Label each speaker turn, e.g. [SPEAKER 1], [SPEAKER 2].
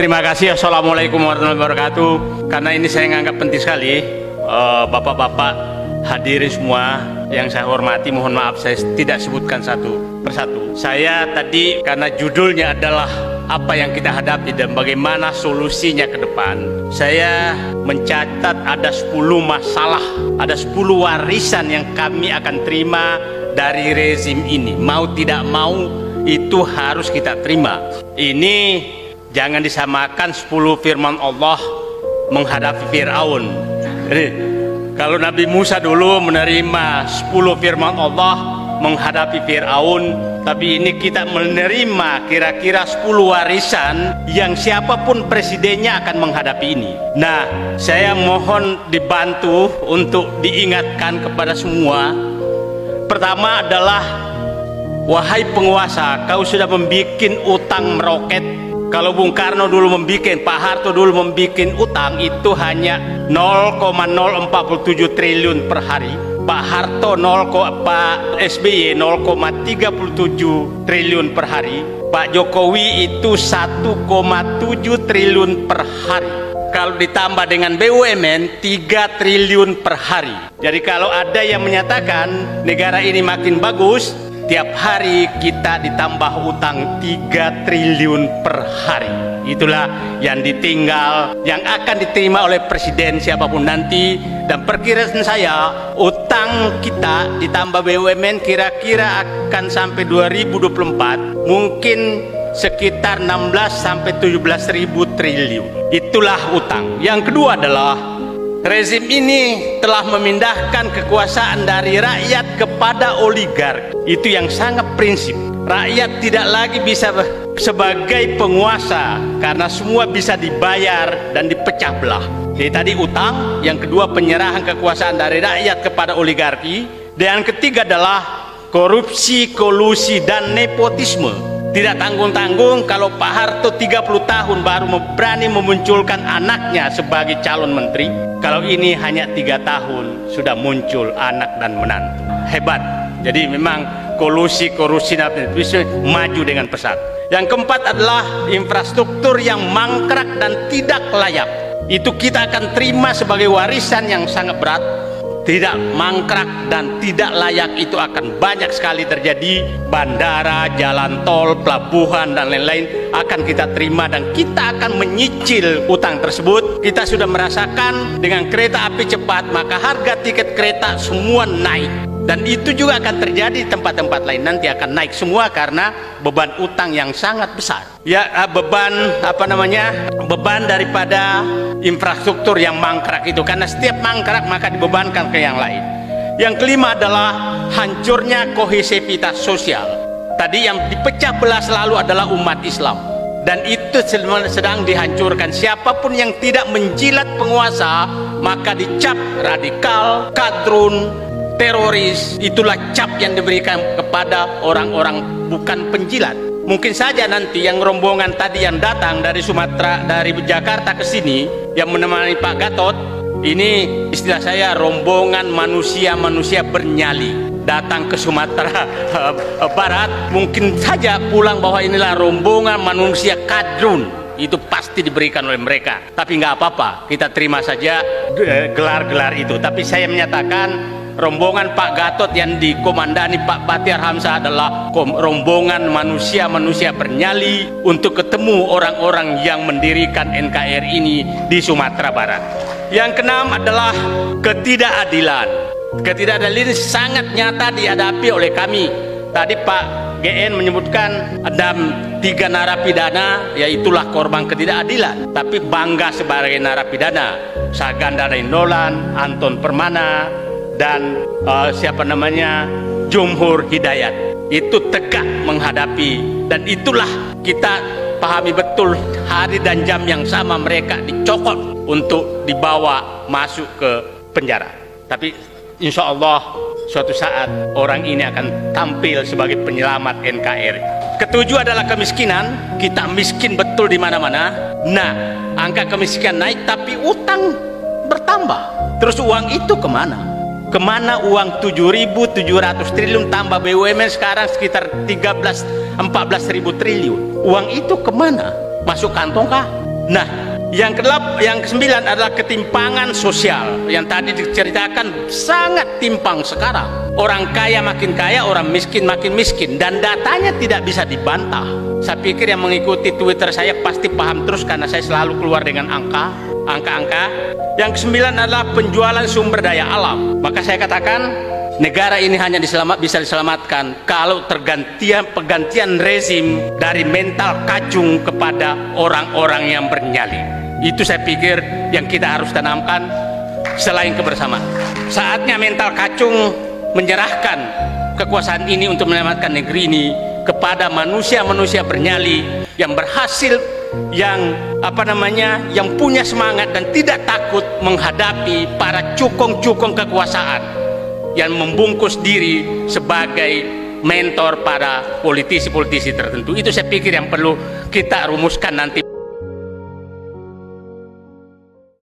[SPEAKER 1] Terima kasih. Assalamualaikum warahmatullahi wabarakatuh. Karena ini saya menganggap penting sekali, bapak-bapak hadirin semua yang saya hormati, mohon maaf saya tidak sebutkan satu persatu. Saya tadi karena judulnya adalah apa yang kita hadapi dan bagaimana solusinya ke depan, saya mencatat ada 10 masalah, ada 10 warisan yang kami akan terima dari rezim ini. Mau tidak mau itu harus kita terima. Ini jangan disamakan 10 firman Allah menghadapi Fir'aun. Jadi, kalau Nabi Musa dulu menerima 10 firman Allah menghadapi Fir'aun, tapi ini kita menerima kira-kira 10 warisan yang siapapun presidennya akan menghadapi ini. Nah, saya mohon dibantu untuk diingatkan kepada semua. Pertama adalah, wahai penguasa, kau sudah membuat utang meroket. Kalau Bung Karno dulu membuat, Pak Harto dulu membuat utang itu hanya 0,047 triliun per hari. Pak Harto Pak SBY 0,37 triliun per hari. Pak Jokowi itu 1,7 triliun per hari. Kalau ditambah dengan BUMN 3 triliun per hari. Jadi kalau ada yang menyatakan negara ini makin bagus, tiap hari kita ditambah utang 3 triliun per hari. Itulah yang ditinggal, yang akan diterima oleh presiden siapapun nanti. Dan perkiraan saya, utang kita ditambah BUMN kira-kira akan sampai 2024 mungkin sekitar 16 sampai 17 ribu triliun. Itulah utang. Yang kedua adalah, rezim ini telah memindahkan kekuasaan dari rakyat kepada oligarki. Itu yang sangat prinsip. Rakyat tidak lagi bisa sebagai penguasa karena semua bisa dibayar dan dipecah belah. Jadi tadi utang, yang kedua penyerahan kekuasaan dari rakyat kepada oligarki, dan yang ketiga adalah korupsi, kolusi, dan nepotisme. Tidak tanggung-tanggung kalau Pak Harto 30 tahun baru berani memunculkan anaknya sebagai calon menteri. Kalau ini hanya 3 tahun sudah muncul anak dan menantu. Hebat. Jadi memang kolusi dan nepotisme maju dengan pesat. Yang keempat adalah infrastruktur yang mangkrak dan tidak layak. Itu kita akan terima sebagai warisan yang sangat berat. Tidak mangkrak dan tidak layak itu akan banyak sekali terjadi. Bandara, jalan tol, pelabuhan, dan lain-lain akan kita terima dan kita akan menyicil utang tersebut. Kita sudah merasakan dengan kereta api cepat, maka harga tiket kereta semua naik. Dan itu juga akan terjadi di tempat-tempat lain, nanti akan naik semua karena beban utang yang sangat besar. Ya, beban beban daripada infrastruktur yang mangkrak itu, karena setiap mangkrak maka dibebankan ke yang lain. Yang kelima adalah hancurnya kohesivitas sosial. Tadi yang dipecah belah selalu adalah umat Islam, dan itu sedang dihancurkan. Siapapun yang tidak menjilat penguasa maka dicap radikal, kadrun, teroris. Itulah cap yang diberikan kepada orang-orang bukan penjilat. Mungkin saja nanti yang rombongan tadi yang datang dari Sumatera, dari Jakarta ke sini yang menemani Pak Gatot, ini istilah saya rombongan manusia-manusia bernyali datang ke Sumatera Barat. Mungkin saja pulang bahwa inilah rombongan manusia kadrun. Itu pasti diberikan oleh mereka. Tapi nggak apa-apa, kita terima saja gelar-gelar itu. Tapi saya menyatakan rombongan Pak Gatot yang dikomandani Pak Batiar Hamzah adalah rombongan manusia-manusia bernyali untuk ketemu orang-orang yang mendirikan NKRI ini di Sumatera Barat. Yang keenam adalah ketidakadilan. Ketidakadilan ini sangat nyata dihadapi oleh kami. Tadi Pak GN menyebutkan ada 3 narapidana, yaitulah korban ketidakadilan. Tapi bangga sebagai narapidana, Saganda Nainggolan, Anton Permana, dan Jumhur Hidayat. Itu tegak menghadapi, dan itulah kita pahami betul hari dan jam yang sama mereka dicokot untuk dibawa masuk ke penjara. Tapi insya Allah suatu saat orang ini akan tampil sebagai penyelamat NKRI. Ketujuh adalah kemiskinan. Kita miskin betul di mana-mana. Nah, angka kemiskinan naik tapi utang bertambah. Terus uang itu kemana? Kemana uang 7.700 triliun tambah BUMN sekarang sekitar 13-14 ribu triliun? Uang itu kemana? Masuk kantong kah? Nah, yang kesembilan adalah ketimpangan sosial yang tadi diceritakan sangat timpang sekarang. Orang kaya makin kaya, orang miskin makin miskin, dan datanya tidak bisa dibantah. Saya pikir yang mengikuti Twitter saya pasti paham terus karena saya selalu keluar dengan angka-angka. Yang kesembilan adalah penjualan sumber daya alam. Maka saya katakan negara ini hanya bisa diselamatkan kalau pergantian rezim dari mental kacung kepada orang-orang yang bernyali. Itu saya pikir yang kita harus tanamkan selain kebersamaan. Saatnya mental kacung menyerahkan kekuasaan ini untuk menyelamatkan negeri ini kepada manusia-manusia bernyali yang berhasil, yang yang punya semangat dan tidak takut menghadapi para cukong-cukong kekuasaan yang membungkus diri sebagai mentor pada politisi-politisi tertentu. Itu saya pikir yang perlu kita rumuskan nanti